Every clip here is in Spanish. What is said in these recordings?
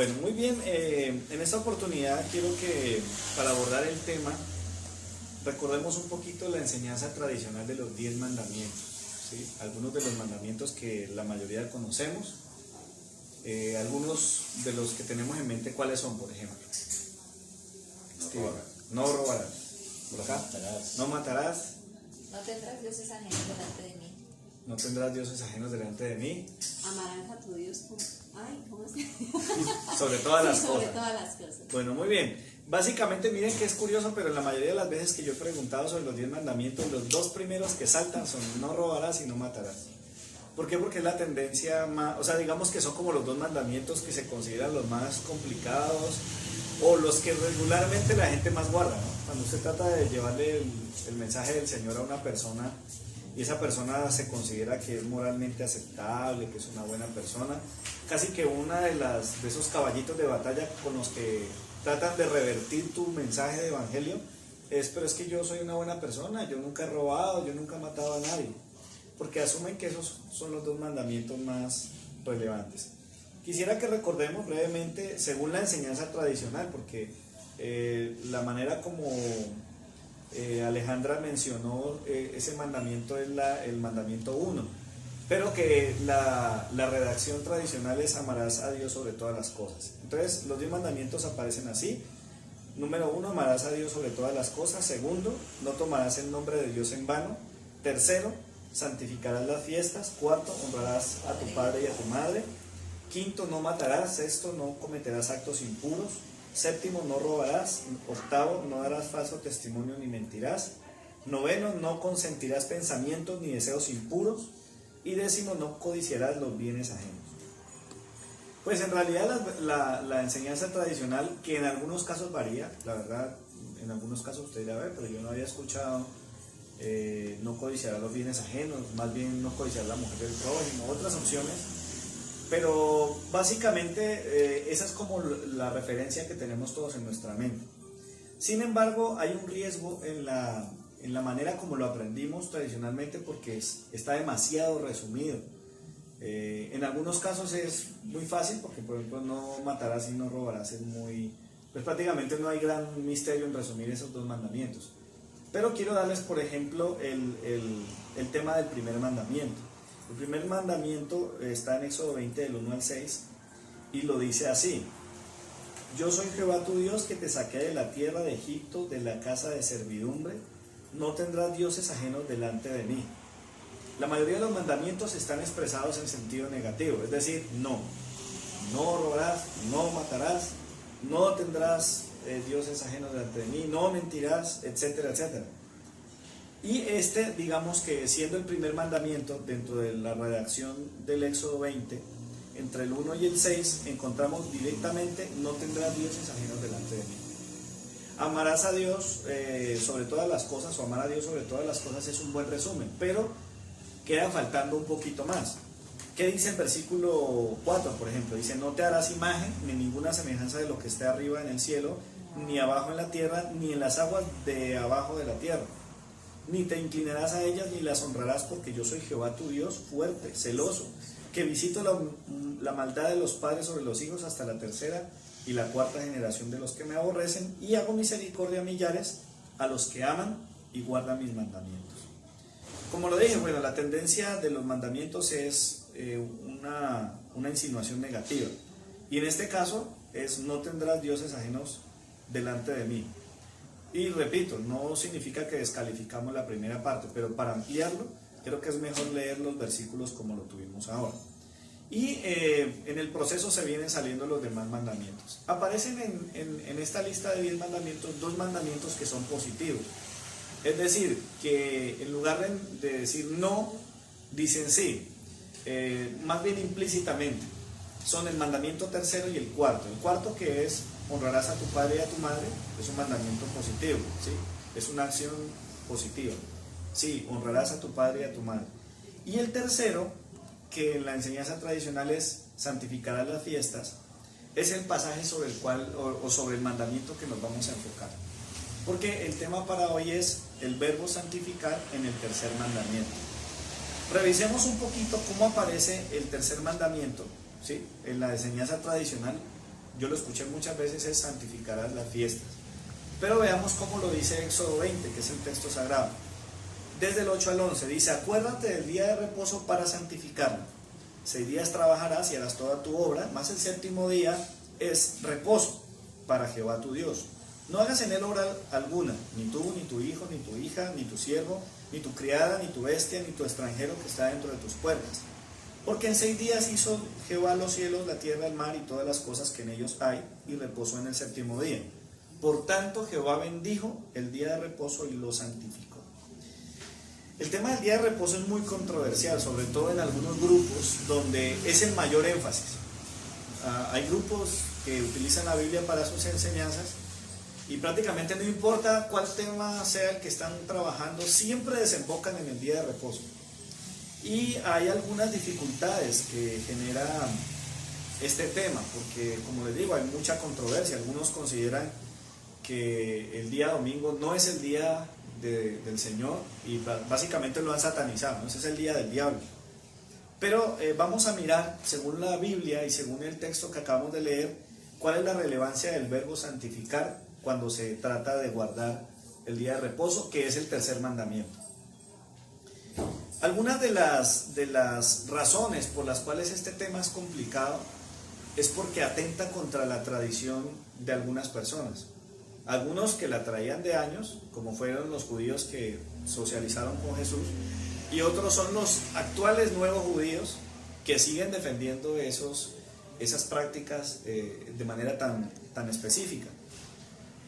Bueno, muy bien. En esta oportunidad quiero que para abordar el tema recordemos un poquito la enseñanza tradicional de los 10 mandamientos, ¿sí? Algunos de los mandamientos que la mayoría conocemos, algunos de los que tenemos en mente, ¿cuáles son, por ejemplo? No robarás. Por acá. No matarás. No tendrás dioses ajenos delante de mí. No tendrás dioses ajenos delante de mí. Amarás a tu Dios como... Ay, ¿cómo es que? Sobre todas las sobre cosas. todas las cosas. Bueno, muy bien. Básicamente, miren que es curioso, pero la mayoría de las veces que yo he preguntado sobre los 10 mandamientos, los dos primeros que saltan son no robarás y no matarás. ¿Por qué? Porque es la tendencia más, o sea, digamos que son como los dos mandamientos que se consideran los más complicados o los que regularmente la gente más guarda, ¿no? Cuando usted trata de llevarle el mensaje del Señor a una persona y esa persona se considera que es moralmente aceptable, que es una buena persona, casi que una de esos caballitos de batalla con los que tratan de revertir tu mensaje de evangelio pero es que yo soy una buena persona, yo nunca he robado, yo nunca he matado a nadie, porque asumen que esos son los dos mandamientos más relevantes. Quisiera que recordemos brevemente, según la enseñanza tradicional, porque la manera como Alejandra mencionó ese mandamiento es el mandamiento 1, pero que la redacción tradicional es amarás a Dios sobre todas las cosas. Entonces los 10 mandamientos aparecen así. Número 1, amarás a Dios sobre todas las cosas. Segundo, no tomarás el nombre de Dios en vano. Tercero, santificarás las fiestas. Cuarto, honrarás a tu padre y a tu madre. Quinto, no matarás. Sexto, no cometerás actos impuros. Séptimo, no robarás. Octavo, no darás falso testimonio ni mentirás. Noveno, no consentirás pensamientos ni deseos impuros. Y décimo, no codiciarás los bienes ajenos. Pues en realidad la enseñanza tradicional, que en algunos casos varía, la verdad, en algunos casos usted dirá, a ver, pero yo no había escuchado no codiciar los bienes ajenos, más bien no codiciar la mujer del prójimo, otras opciones, pero básicamente esa es como la referencia que tenemos todos en nuestra mente. Sin embargo, hay un riesgo en la manera como lo aprendimos tradicionalmente porque está demasiado resumido. En algunos casos es muy fácil porque, por ejemplo, no matarás y no robarás es pues prácticamente no hay gran misterio en resumir esos dos mandamientos. Pero quiero darles, por ejemplo, el tema del primer mandamiento. El primer mandamiento está en Éxodo 20 del 1 al 6 y lo dice así: yo soy Jehová tu Dios que te saqué de la tierra de Egipto, de la casa de servidumbre. No tendrás dioses ajenos delante de mí. La mayoría de los mandamientos están expresados en sentido negativo, es decir, no robarás, no matarás, no tendrás dioses ajenos delante de mí, no mentirás, etcétera, etcétera. Y digamos que siendo el primer mandamiento dentro de la redacción del Éxodo 20, entre el 1 y el 6 encontramos directamente no tendrás dioses ajenos delante de mí. Amarás a Dios sobre todas las cosas, o amar a Dios sobre todas las cosas es un buen resumen, pero queda faltando un poquito más. ¿Qué dice el versículo 4, por ejemplo? Dice, no te harás imagen ni ninguna semejanza de lo que esté arriba en el cielo, ni abajo en la tierra, ni en las aguas de abajo de la tierra. Ni te inclinarás a ellas, ni las honrarás, porque yo soy Jehová tu Dios, fuerte, celoso, que visito la maldad de los padres sobre los hijos hasta la tercera y la cuarta generación de los que me aborrecen, y hago misericordia a millares a los que aman y guardan mis mandamientos. Como lo dije, bueno, la tendencia de los mandamientos es una insinuación negativa. Y en este caso es no tendrás dioses ajenos delante de mí. Y repito, no significa que descalificamos la primera parte, pero para ampliarlo, creo que es mejor leer los versículos como lo tuvimos ahora. Y en el proceso se vienen saliendo los demás mandamientos. Aparecen en esta lista de 10 mandamientos, 2 mandamientos que son positivos. Es decir, que en lugar de decir no, dicen sí, más bien implícitamente. Son el mandamiento tercero y el cuarto. El cuarto, que es honrarás a tu padre y a tu madre, es un mandamiento positivo, ¿sí? Es una acción positiva. Sí, honrarás a tu padre y a tu madre. Y el tercero, que en la enseñanza tradicional es santificarás las fiestas, es el pasaje sobre el cual, o sobre el mandamiento que nos vamos a enfocar. Porque el tema para hoy es el verbo santificar en el tercer mandamiento. Revisemos un poquito cómo aparece el tercer mandamiento, ¿sí? En la enseñanza tradicional yo lo escuché muchas veces, es santificarás las fiestas. Pero veamos cómo lo dice Éxodo 20, que es el texto sagrado. Desde el 8 al 11 dice: acuérdate del día de reposo para santificarlo. 6 días trabajarás y harás toda tu obra, mas el séptimo día es reposo para Jehová tu Dios. No hagas en él obra alguna, ni tú, ni tu hijo, ni tu hija, ni tu siervo, ni tu criada, ni tu bestia, ni tu extranjero que está dentro de tus puertas. Porque en 6 días hizo Jehová los cielos, la tierra, el mar y todas las cosas que en ellos hay, y reposó en el séptimo día. Por tanto, Jehová bendijo el día de reposo y lo santificó. El tema del día de reposo es muy controversial, sobre todo en algunos grupos donde es el mayor énfasis. Hay grupos que utilizan la Biblia para sus enseñanzas y prácticamente no importa cuál tema sea el que están trabajando, siempre desembocan en el día de reposo. Y hay algunas dificultades que genera este tema, porque como les digo, hay mucha controversia. Algunos consideran que el día domingo no es el día del Señor y básicamente lo han satanizado, ¿no? Ese es el día del diablo. Pero vamos a mirar, según la Biblia y según el texto que acabamos de leer, cuál es la relevancia del verbo santificar cuando se trata de guardar el día de reposo, que es el tercer mandamiento. Algunas de las razones por las cuales este tema es complicado es porque atenta contra la tradición de algunas personas. Algunos que la traían de años, como fueron los judíos que socializaron con Jesús, y otros son los actuales nuevos judíos que siguen defendiendo esas prácticas de manera tan específica.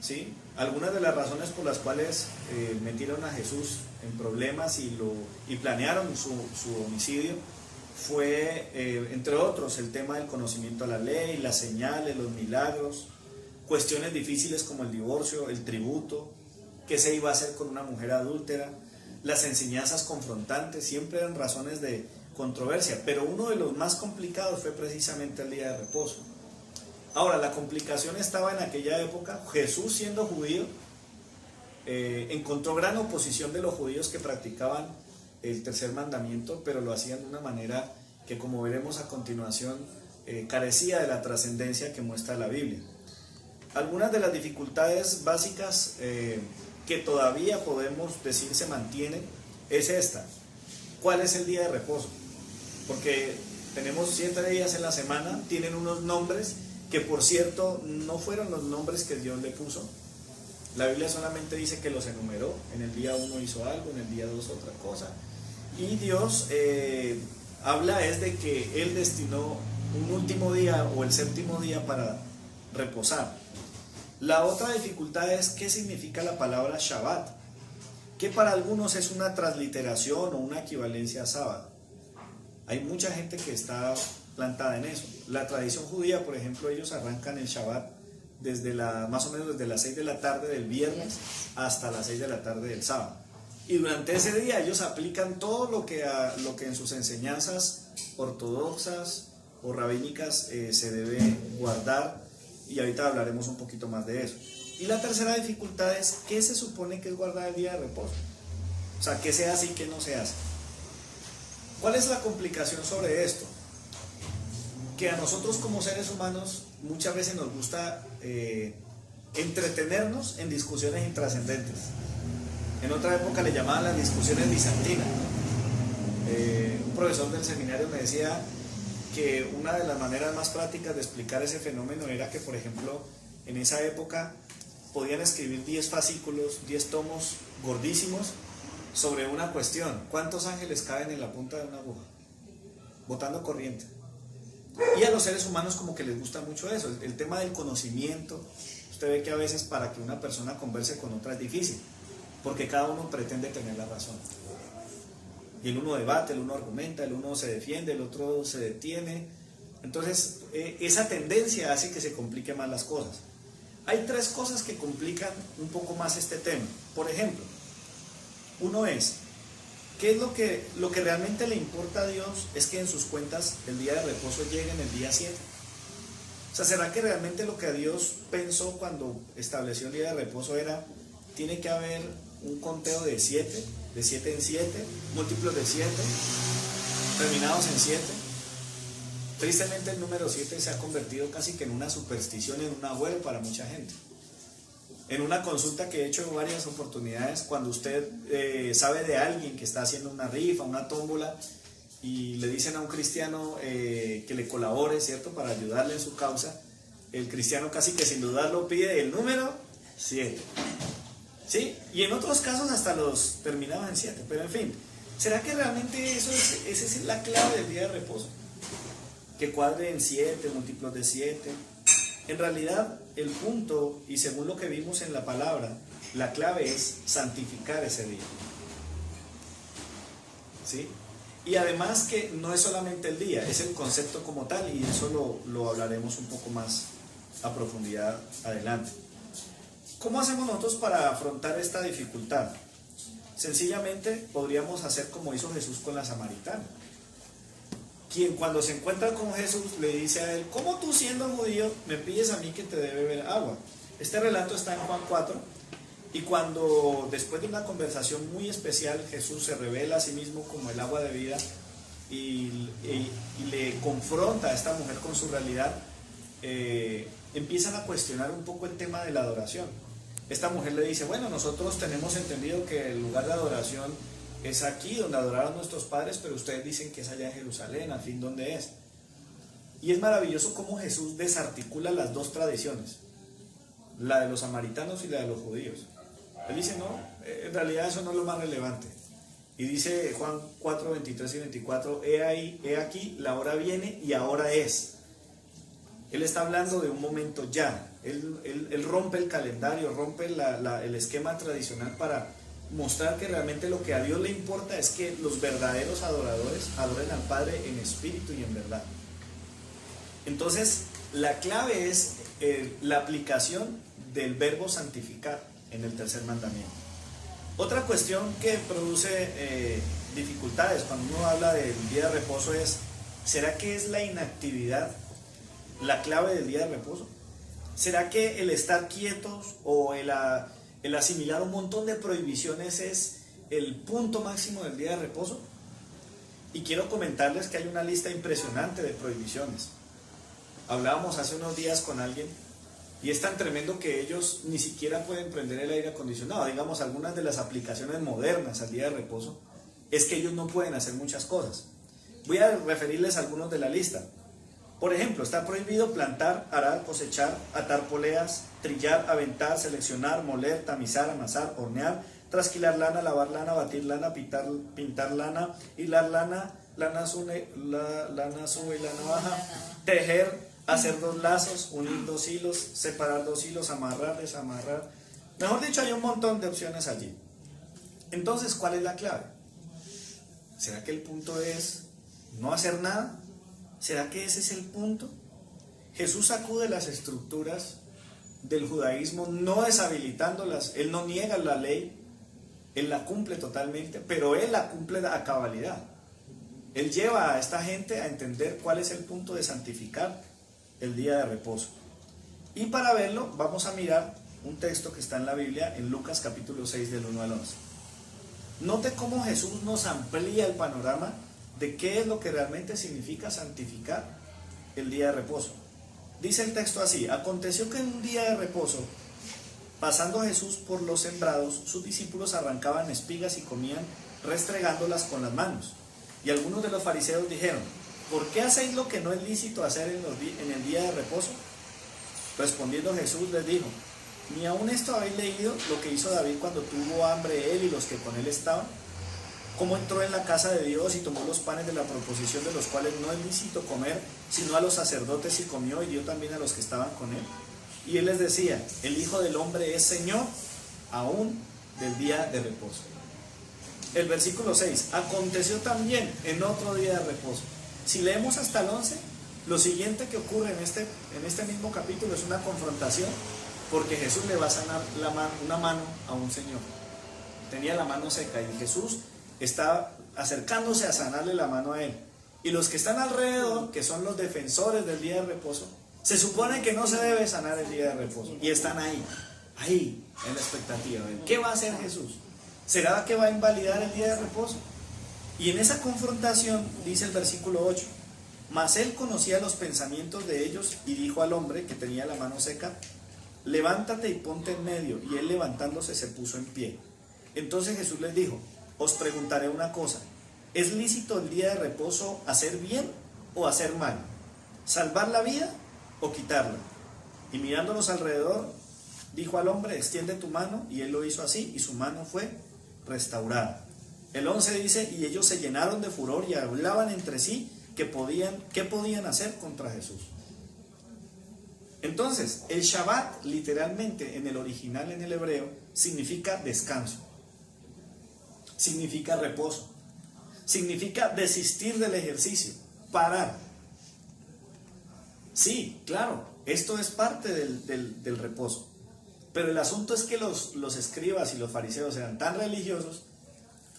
¿Sí? Algunas de las razones por las cuales metieron a Jesús en problemas y planearon su homicidio fue, entre otros, el tema del conocimiento de la ley, las señales, los milagros, cuestiones difíciles como el divorcio, el tributo, qué se iba a hacer con una mujer adúltera, las enseñanzas confrontantes, siempre eran razones de controversia, pero uno de los más complicados fue precisamente el día de reposo. Ahora, la complicación estaba en aquella época. Jesús, siendo judío, encontró gran oposición de los judíos que practicaban el tercer mandamiento, pero lo hacían de una manera que, como veremos a continuación, carecía de la trascendencia que muestra la Biblia. Algunas de las dificultades básicas que todavía podemos decir se mantienen es esta: ¿cuál es el día de reposo? Porque tenemos 7 días en la semana, tienen unos nombres que, por cierto, no fueron los nombres que Dios le puso. La Biblia solamente dice que los enumeró. En el día 1 hizo algo, en el día 2 otra cosa. Y Dios habla es de que Él destinó un último día o el séptimo día para reposar. La otra dificultad es qué significa la palabra Shabbat, que para algunos es una transliteración o una equivalencia a sábado. Hay mucha gente que está plantada en eso. La tradición judía, por ejemplo, ellos arrancan el Shabbat más o menos desde las 6 de la tarde del viernes hasta las 6 de la tarde del sábado. Y durante ese día ellos aplican todo lo que en sus enseñanzas ortodoxas o rabínicas se debe guardar, y ahorita hablaremos un poquito más de eso. Y la tercera dificultad es ¿qué se supone que es guardar el día de reposo? O sea, ¿qué se hace y qué no se hace? ¿Cuál es la complicación sobre esto? Que a nosotros como seres humanos muchas veces nos gusta entretenernos en discusiones intrascendentes. En otra época le llamaban las discusiones bizantinas. Un profesor del seminario me decía que una de las maneras más prácticas de explicar ese fenómeno era que, por ejemplo, en esa época podían escribir 10 fascículos, 10 tomos gordísimos sobre una cuestión. ¿Cuántos ángeles caben en la punta de una aguja? Botando corriente. Y a los seres humanos como que les gusta mucho eso, el tema del conocimiento. Usted ve que a veces para que una persona converse con otra es difícil, porque cada uno pretende tener la razón. Y el uno debate, el uno argumenta, el uno se defiende, el otro se detiene. Entonces, esa tendencia hace que se compliquen más las cosas. Hay 3 cosas que complican un poco más este tema. Por ejemplo, uno es, ¿qué es lo que realmente le importa a Dios? Es que en sus cuentas el día de reposo llegue en el día 7. O sea, ¿será que realmente lo que Dios pensó cuando estableció el día de reposo era, tiene que haber un conteo de 7, de 7 en 7, múltiplos de 7, terminados en 7? Tristemente el número 7 se ha convertido casi que en una superstición, en un agüero para mucha gente. En una consulta que he hecho en varias oportunidades, cuando usted sabe de alguien que está haciendo una rifa, una tómbola, y le dicen a un cristiano que le colabore, ¿cierto?, para ayudarle en su causa, el cristiano casi que sin dudarlo pide el número 7. ¿Sí? Y en otros casos hasta los terminaban en 7, pero en fin, ¿será que realmente esa es la clave del día de reposo? Que cuadre en 7, múltiplos de 7. En realidad, el punto, y según lo que vimos en la palabra, la clave es santificar ese día. ¿Sí? Y además que no es solamente el día, es el concepto como tal, y eso lo hablaremos un poco más a profundidad adelante. ¿Cómo hacemos nosotros para afrontar esta dificultad? Sencillamente podríamos hacer como hizo Jesús con la samaritana, quien cuando se encuentra con Jesús le dice a él: ¿cómo tú siendo judío me pides a mí que te dé beber agua? Este relato está en Juan 4, y cuando después de una conversación muy especial Jesús se revela a sí mismo como el agua de vida y le confronta a esta mujer con su realidad, empiezan a cuestionar un poco el tema de la adoración. Esta mujer le dice: bueno, nosotros tenemos entendido que el lugar de adoración es aquí donde adoraron nuestros padres, pero ustedes dicen que es allá en Jerusalén, al fin, ¿dónde es? Y es maravilloso cómo Jesús desarticula las dos tradiciones, la de los samaritanos y la de los judíos. Él dice: no, en realidad eso no es lo más relevante. Y dice Juan 4, 23 y 24: he aquí, la hora viene y ahora es. Él está hablando de un momento ya. Él rompe el calendario, rompe el esquema tradicional para mostrar que realmente lo que a Dios le importa es que los verdaderos adoradores adoren al Padre en espíritu y en verdad. Entonces, la clave es la aplicación del verbo santificar en el tercer mandamiento. Otra cuestión que produce dificultades cuando uno habla del día de reposo es: ¿será que es la inactividad la clave del día de reposo? ¿Será que el estar quietos o el asimilar un montón de prohibiciones es el punto máximo del día de reposo? Y quiero comentarles que hay una lista impresionante de prohibiciones. Hablábamos hace unos días con alguien y es tan tremendo que ellos ni siquiera pueden prender el aire acondicionado. Digamos, algunas de las aplicaciones modernas al día de reposo es que ellos no pueden hacer muchas cosas. Voy a referirles algunos de la lista. Por ejemplo, está prohibido plantar, arar, cosechar, atar poleas, trillar, aventar, seleccionar, moler, tamizar, amasar, hornear, trasquilar lana, lavar lana, batir lana, pintar lana, hilar lana, lana sube y lana baja, tejer, hacer 2 lazos, unir 2 hilos, separar 2 hilos, amarrar, desamarrar. Mejor dicho, hay un montón de opciones allí. Entonces, ¿cuál es la clave? ¿Será que el punto es no hacer nada? ¿Será que ese es el punto? Jesús sacude las estructuras del judaísmo, no deshabilitándolas. Él no niega la ley, Él la cumple totalmente, pero Él la cumple a cabalidad. Él lleva a esta gente a entender cuál es el punto de santificar el día de reposo. Y para verlo vamos a mirar un texto que está en la Biblia, en Lucas capítulo 6 del 1 al 11. Note cómo Jesús nos amplía el panorama de qué es lo que realmente significa santificar el día de reposo. Dice el texto así: aconteció que en un día de reposo, pasando Jesús por los sembrados, sus discípulos arrancaban espigas y comían restregándolas con las manos. Y algunos de los fariseos dijeron: ¿por qué hacéis lo que no es lícito hacer en el día de reposo? Respondiendo Jesús les dijo: ¿ni aun esto habéis leído lo que hizo David cuando tuvo hambre él y los que con él estaban? Cómo entró en la casa de Dios y tomó los panes de la proposición, de los cuales no es lícito comer, sino a los sacerdotes, y comió y dio también a los que estaban con él. Y él les decía: el Hijo del Hombre es Señor aún del día de reposo. El versículo 6, aconteció también en otro día de reposo. Si leemos hasta el 11, lo siguiente que ocurre en este mismo capítulo es una confrontación, porque Jesús le va a sanar una mano a un señor. Tenía la mano seca y Jesús está acercándose a sanarle la mano a él. Y los que están alrededor, que son los defensores del día de reposo, se supone que no se debe sanar el día de reposo. Y están ahí, en la expectativa. ¿Qué va a hacer Jesús? ¿Será que va a invalidar el día de reposo? Y en esa confrontación, dice el versículo 8, Mas él conocía los pensamientos de ellos y dijo al hombre que tenía la mano seca: levántate y ponte en medio. Y él, levantándose, se puso en pie. Entonces Jesús les dijo: os preguntaré una cosa, ¿es lícito el día de reposo hacer bien o hacer mal? ¿Salvar la vida o quitarla? Y mirándolos alrededor, dijo al hombre: extiende tu mano. Y él lo hizo así, y su mano fue restaurada. El 11 dice: y ellos se llenaron de furor y hablaban entre sí qué podían hacer contra Jesús. Entonces, el Shabbat, literalmente en el original, en el hebreo, significa descanso, significa reposo, significa desistir del ejercicio, parar. Sí, claro, esto es parte del reposo. Pero el asunto es que los escribas y los fariseos eran tan religiosos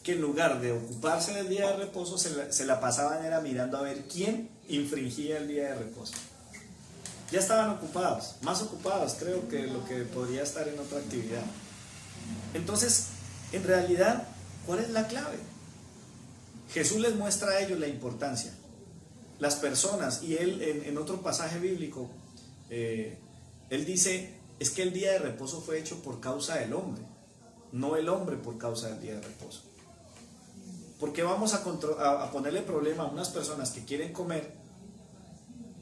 que en lugar de ocuparse del día de reposo, se la pasaban era mirando a ver quién infringía el día de reposo. Ya estaban ocupados, más ocupados creo que lo que podría estar en otra actividad. Entonces, en realidad, ¿cuál es la clave? Jesús les muestra a ellos la importancia. Las personas, y él en otro pasaje bíblico, él dice, es que el día de reposo fue hecho por causa del hombre, no el hombre por causa del día de reposo. ¿Por qué vamos a ponerle problema a unas personas que quieren comer?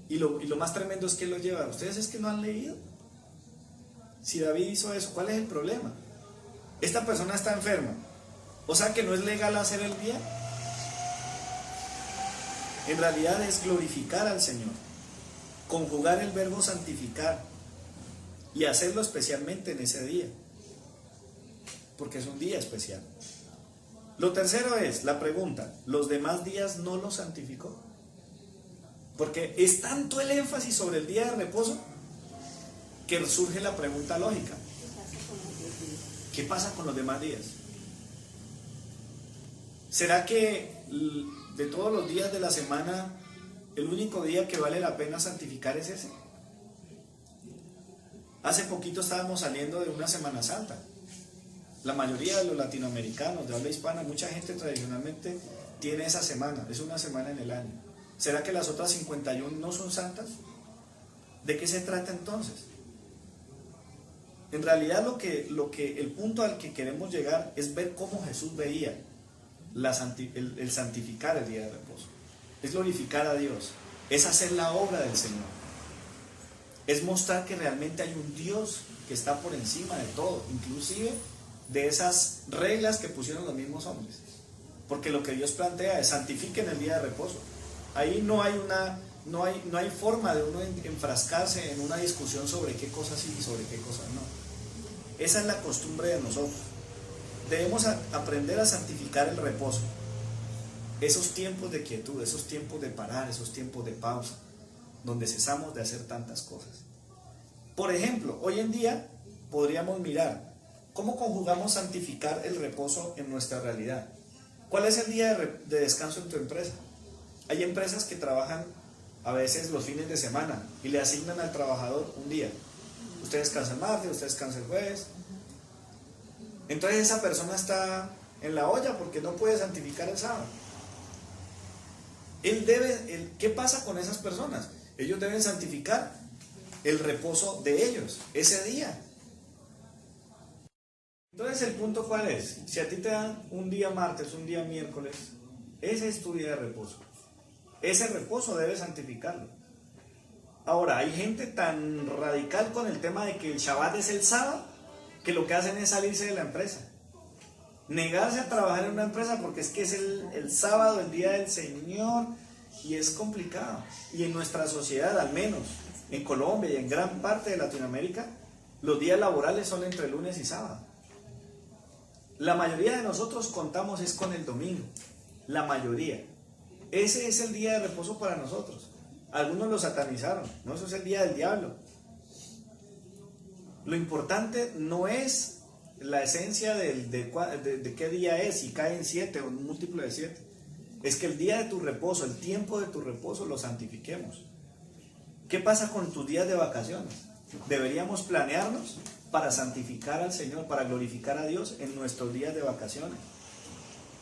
Y lo más tremendo es que lo lleva. Ustedes es que no han leído. Si David hizo eso, ¿cuál es el problema? Esta persona está enferma, o sea que no es legal hacer el bien. En realidad es glorificar al Señor, conjugar el verbo santificar y hacerlo especialmente en ese día, porque es un día especial. Lo tercero es la pregunta: ¿los demás días no los santificó? Porque es tanto el énfasis sobre el día de reposo que surge la pregunta lógica: ¿qué pasa con los demás días? ¿Será que de todos los días de la semana el único día que vale la pena santificar es ese? Hace poquito estábamos saliendo de una Semana Santa. La mayoría de los latinoamericanos de habla hispana, mucha gente tradicionalmente tiene esa semana, es una semana en el año. ¿Será que las otras 51 no son santas? ¿De qué se trata entonces? En realidad el punto al que queremos llegar es ver cómo Jesús veía el santificar el día de reposo. Es glorificar a Dios, es hacer la obra del Señor, es mostrar que realmente hay un Dios que está por encima de todo, inclusive de esas reglas que pusieron los mismos hombres. Porque lo que Dios plantea es: santifiquen el día de reposo. Ahí no hay forma de uno enfrascarse en una discusión sobre qué cosas sí y sobre qué cosas no. Esa es la costumbre de nosotros. Debemos aprender a santificar el reposo, esos tiempos de quietud, esos tiempos de parar, esos tiempos de pausa, donde cesamos de hacer tantas cosas. Por ejemplo, hoy en día podríamos mirar cómo conjugamos santificar el reposo en nuestra realidad. ¿Cuál es el día de descanso en tu empresa? Hay empresas que trabajan a veces los fines de semana y le asignan al trabajador un día. Usted descansa el martes, usted descansa el jueves. Entonces esa persona está en la olla porque no puede santificar el sábado. ¿Qué pasa con esas personas? Ellos deben santificar el reposo de ellos, ese día. Entonces el punto ¿cuál es? Si a ti te dan un día martes, un día miércoles, ese es tu día de reposo. Ese reposo debes santificarlo. Ahora, hay gente tan radical con el tema de que el Shabbat es el sábado, que lo que hacen es salirse de la empresa. Negarse a trabajar en una empresa porque es que es el sábado, el día del Señor, y es complicado. Y en nuestra sociedad, al menos en Colombia y en gran parte de Latinoamérica, los días laborales son entre lunes y sábado. La mayoría de nosotros contamos es con el domingo, la mayoría. Ese es el día de reposo para nosotros. Algunos lo satanizaron, no, eso es el día del diablo. Lo importante no es la esencia de qué día es, si cae en 7 o un múltiplo de 7. Es que el día de tu reposo, el tiempo de tu reposo lo santifiquemos. ¿Qué pasa con tus días de vacaciones? Deberíamos planearnos para santificar al Señor, para glorificar a Dios en nuestros días de vacaciones,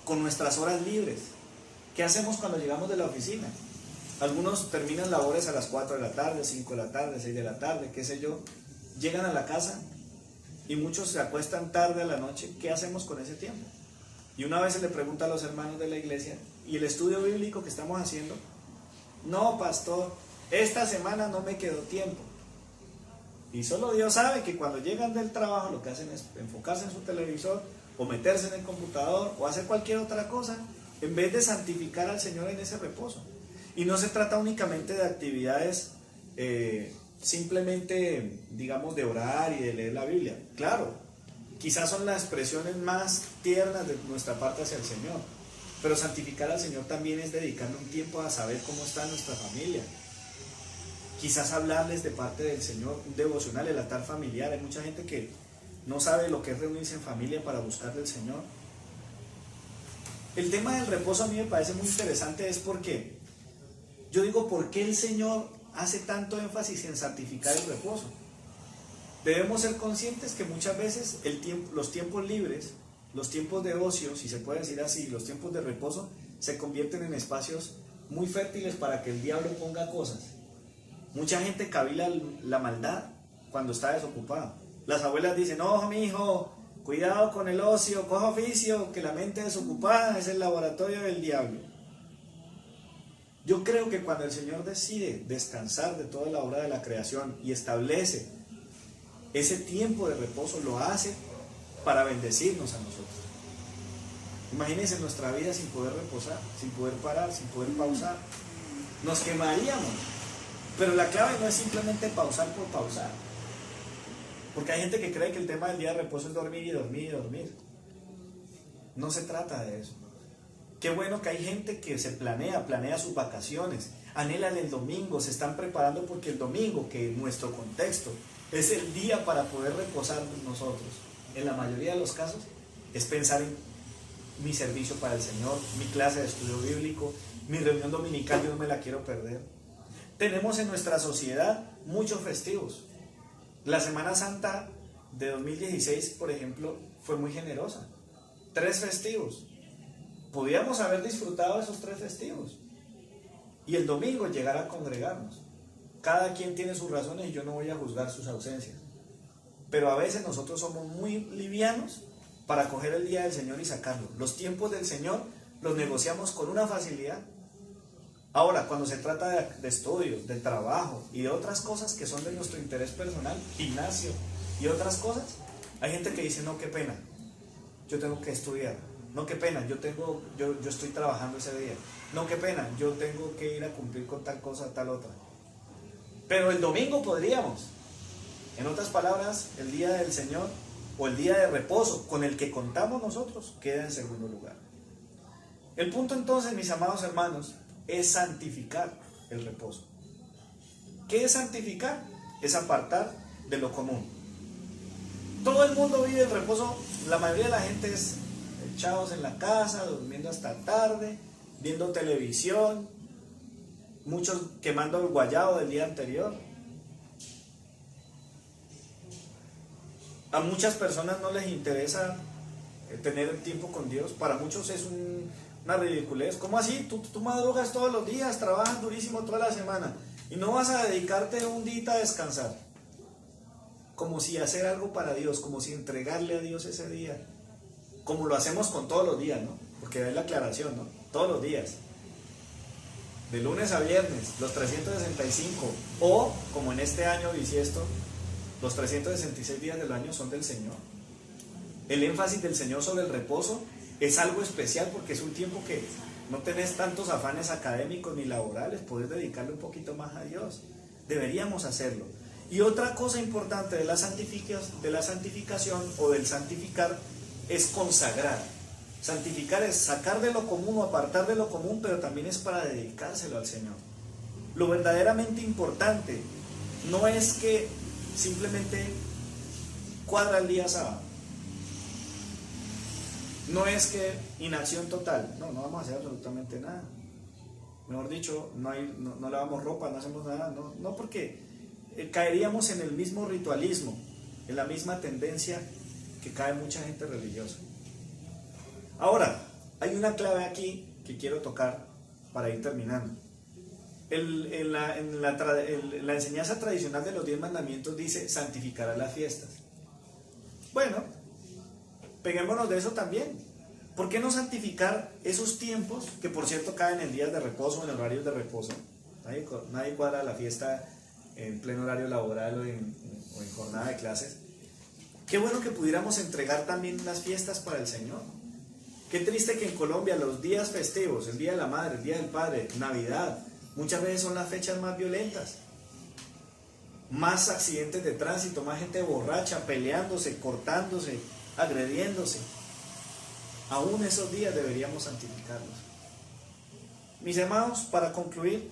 con nuestras horas libres. ¿Qué hacemos cuando llegamos de la oficina? Algunos terminan labores a las 4 de la tarde, 5 de la tarde, 6 de la tarde, qué sé yo. Llegan a la casa y muchos se acuestan tarde a la noche. ¿Qué hacemos con ese tiempo? Y una vez se le pregunta a los hermanos de la iglesia, ¿y el estudio bíblico que estamos haciendo? No, pastor, esta semana no me quedó tiempo. Y solo Dios sabe que cuando llegan del trabajo lo que hacen es enfocarse en su televisor o meterse en el computador o hacer cualquier otra cosa en vez de santificar al Señor en ese reposo. Y no se trata únicamente de actividades simplemente, digamos, de orar y de leer la Biblia. Claro, quizás son las expresiones más tiernas de nuestra parte hacia el Señor, pero santificar al Señor también es dedicarle un tiempo a saber cómo está nuestra familia. Quizás hablarles de parte del Señor, un devocional, el altar familiar. Hay mucha gente que no sabe lo que es reunirse en familia para buscar del Señor. El tema del reposo a mí me parece muy interesante, es porque yo digo, ¿por qué el Señor hace tanto énfasis en santificar el reposo? Debemos ser conscientes que muchas veces los tiempos libres, los tiempos de ocio, si se puede decir así, los tiempos de reposo, se convierten en espacios muy fértiles para que el diablo ponga cosas. Mucha gente cavila la maldad cuando está desocupada. Las abuelas dicen, no, mi hijo, cuidado con el ocio, coja oficio, que la mente desocupada es el laboratorio del diablo. Yo creo que cuando el Señor decide descansar de toda la obra de la creación y establece ese tiempo de reposo, lo hace para bendecirnos a nosotros. Imagínense nuestra vida sin poder reposar, sin poder parar, sin poder pausar. Nos quemaríamos. Pero la clave no es simplemente pausar por pausar. Porque hay gente que cree que el tema del día de reposo es dormir y dormir y dormir. No se trata de eso. Qué bueno que hay gente que se planea sus vacaciones, anhelan el domingo, se están preparando porque el domingo, que en nuestro contexto es el día para poder reposar nosotros, en la mayoría de los casos, es pensar en mi servicio para el Señor, mi clase de estudio bíblico, mi reunión dominical, yo no me la quiero perder. Tenemos en nuestra sociedad muchos festivos. La Semana Santa de 2016, por ejemplo, fue muy generosa. 3 festivos. Podíamos haber disfrutado de esos 3 festivos. Y el domingo llegar a congregarnos. Cada quien tiene sus razones y yo no voy a juzgar sus ausencias. Pero a veces nosotros somos muy livianos para coger el día del Señor y sacarlo. Los tiempos del Señor los negociamos con una facilidad. Ahora, cuando se trata de estudios, de trabajo y de otras cosas que son de nuestro interés personal, gimnasio y otras cosas, hay gente que dice, no, qué pena, yo tengo que estudiar. No, qué pena, yo estoy trabajando ese día. No, qué pena, yo tengo que ir a cumplir con tal cosa, tal otra. Pero el domingo podríamos. En otras palabras, el día del Señor o el día de reposo con el que contamos nosotros queda en segundo lugar. El punto entonces, mis amados hermanos, es santificar el reposo. ¿Qué es santificar? Es apartar de lo común. Todo el mundo vive el reposo, la mayoría de la gente es echados en la casa, durmiendo hasta tarde, viendo televisión, muchos quemando el guayabo del día anterior. A muchas personas no les interesa tener el tiempo con Dios. Para muchos es una ridiculez. ¿Cómo así? Tú madrugas todos los días, trabajas durísimo toda la semana y no vas a dedicarte un día a descansar. Como si hacer algo para Dios, como si entregarle a Dios ese día. Como lo hacemos con todos los días, ¿no? Porque hay la aclaración, ¿no? Todos los días. De lunes a viernes, los 365. O, como en este año bisiesto, los 366 días del año son del Señor. El énfasis del Señor sobre el reposo es algo especial porque es un tiempo que no tenés tantos afanes académicos ni laborales, podés dedicarle un poquito más a Dios. Deberíamos hacerlo. Y otra cosa importante de la santificación o del santificar es consagrar. Santificar es sacar de lo común o apartar de lo común, pero también es para dedicárselo al Señor. Lo verdaderamente importante no es que simplemente cuadra el día sábado. No es que inacción total. No vamos a hacer absolutamente nada. Mejor dicho, no lavamos ropa, no hacemos nada. No porque caeríamos en el mismo ritualismo, en la misma tendencia que cae mucha gente religiosa. Ahora, hay una clave aquí que quiero tocar para ir terminando. la enseñanza tradicional de los 10 mandamientos dice santificará las fiestas. Bueno, peguémonos de eso también. ¿Por qué no santificar esos tiempos que por cierto caen en días de reposo, en horarios de reposo? Nadie cuadra la fiesta en pleno horario laboral o en jornada de clases. Qué bueno que pudiéramos entregar también las fiestas para el Señor. Qué triste que en Colombia los días festivos, el Día de la Madre, el Día del Padre, Navidad, muchas veces son las fechas más violentas. Más accidentes de tránsito, más gente borracha, peleándose, cortándose, agrediéndose. Aún esos días deberíamos santificarlos. Mis hermanos, para concluir,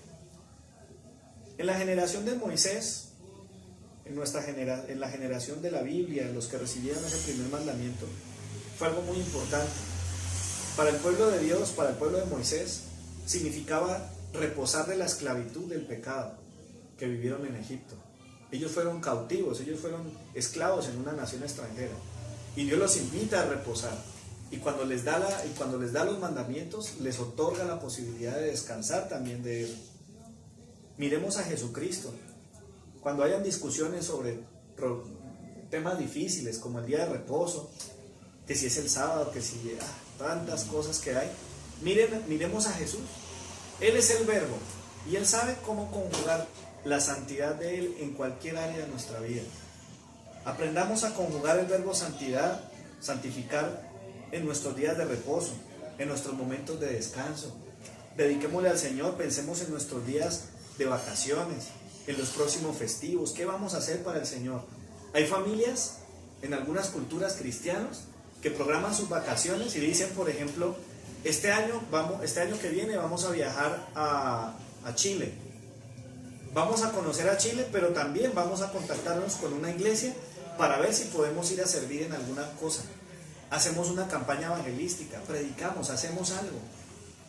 en la generación de Moisés, en la generación de la Biblia, en los que recibieron ese primer mandamiento, fue algo muy importante. Para el pueblo de Dios, para el pueblo de Moisés, significaba reposar de la esclavitud del pecado que vivieron en Egipto. Ellos fueron cautivos, ellos fueron esclavos en una nación extranjera. Y Dios los invita a reposar. Y cuando les da los mandamientos, les otorga la posibilidad de descansar también de Él. Miremos a Jesucristo. Cuando hayan discusiones sobre temas difíciles como el día de reposo, que si es el sábado, que si tantas cosas que hay, miremos a Jesús. Él es el Verbo y Él sabe cómo conjugar la santidad de Él en cualquier área de nuestra vida. Aprendamos a conjugar el verbo santidad, santificar, en nuestros días de reposo, en nuestros momentos de descanso. Dediquémosle al Señor, pensemos en nuestros días de vacaciones, en los próximos festivos. ¿Qué vamos a hacer para el Señor? Hay familias en algunas culturas cristianas que programan sus vacaciones y dicen, por ejemplo, este año que viene vamos a viajar a Chile. Vamos a conocer a Chile, pero también vamos a contactarnos con una iglesia para ver si podemos ir a servir en alguna cosa. Hacemos una campaña evangelística, predicamos, hacemos algo,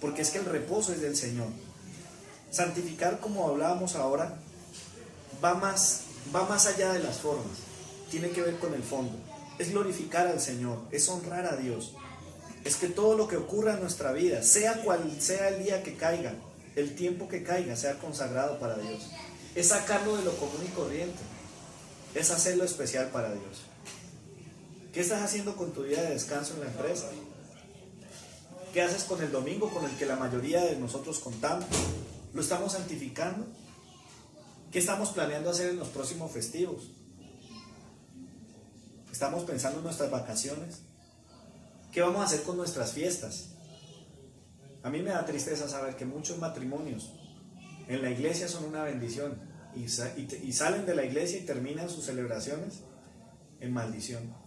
porque es que el reposo es del Señor. Santificar, como hablábamos ahora, va más allá de las formas, tiene que ver con el fondo. Es glorificar al Señor, es honrar a Dios. Es que todo lo que ocurra en nuestra vida, sea cual sea el día que caiga, el tiempo que caiga, sea consagrado para Dios. Es sacarlo de lo común y corriente, es hacerlo especial para Dios. ¿Qué estás haciendo con tu día de descanso en la empresa? ¿Qué haces con el domingo con el que la mayoría de nosotros contamos? ¿Lo estamos santificando? ¿Qué estamos planeando hacer en los próximos festivos? ¿Estamos pensando en nuestras vacaciones? ¿Qué vamos a hacer con nuestras fiestas? A mí me da tristeza saber que muchos matrimonios en la iglesia son una bendición y salen de la iglesia y terminan sus celebraciones en maldición.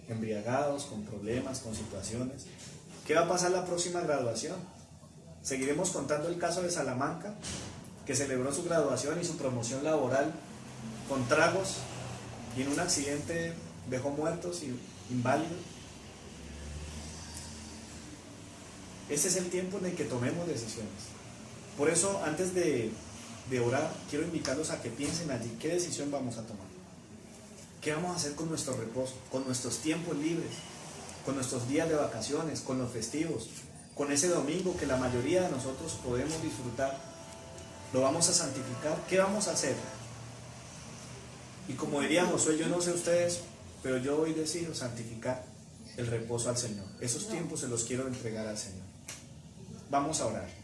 Embriagados, con problemas, con situaciones. ¿Qué va a pasar la próxima graduación? Seguiremos contando el caso de Salamanca, que celebró su graduación y su promoción laboral con tragos y en un accidente dejó muertos y inválidos. Este es el tiempo en el que tomemos decisiones. Por eso, antes de orar, quiero invitarlos a que piensen allí qué decisión vamos a tomar. ¿Qué vamos a hacer con nuestro reposo, con nuestros tiempos libres, con nuestros días de vacaciones, con los festivos, con ese domingo que la mayoría de nosotros podemos disfrutar? ¿Lo vamos a santificar? ¿Qué vamos a hacer? Y como diría Josué, yo no sé ustedes, pero yo hoy decido santificar el reposo al Señor. Esos tiempos se los quiero entregar al Señor. Vamos a orar.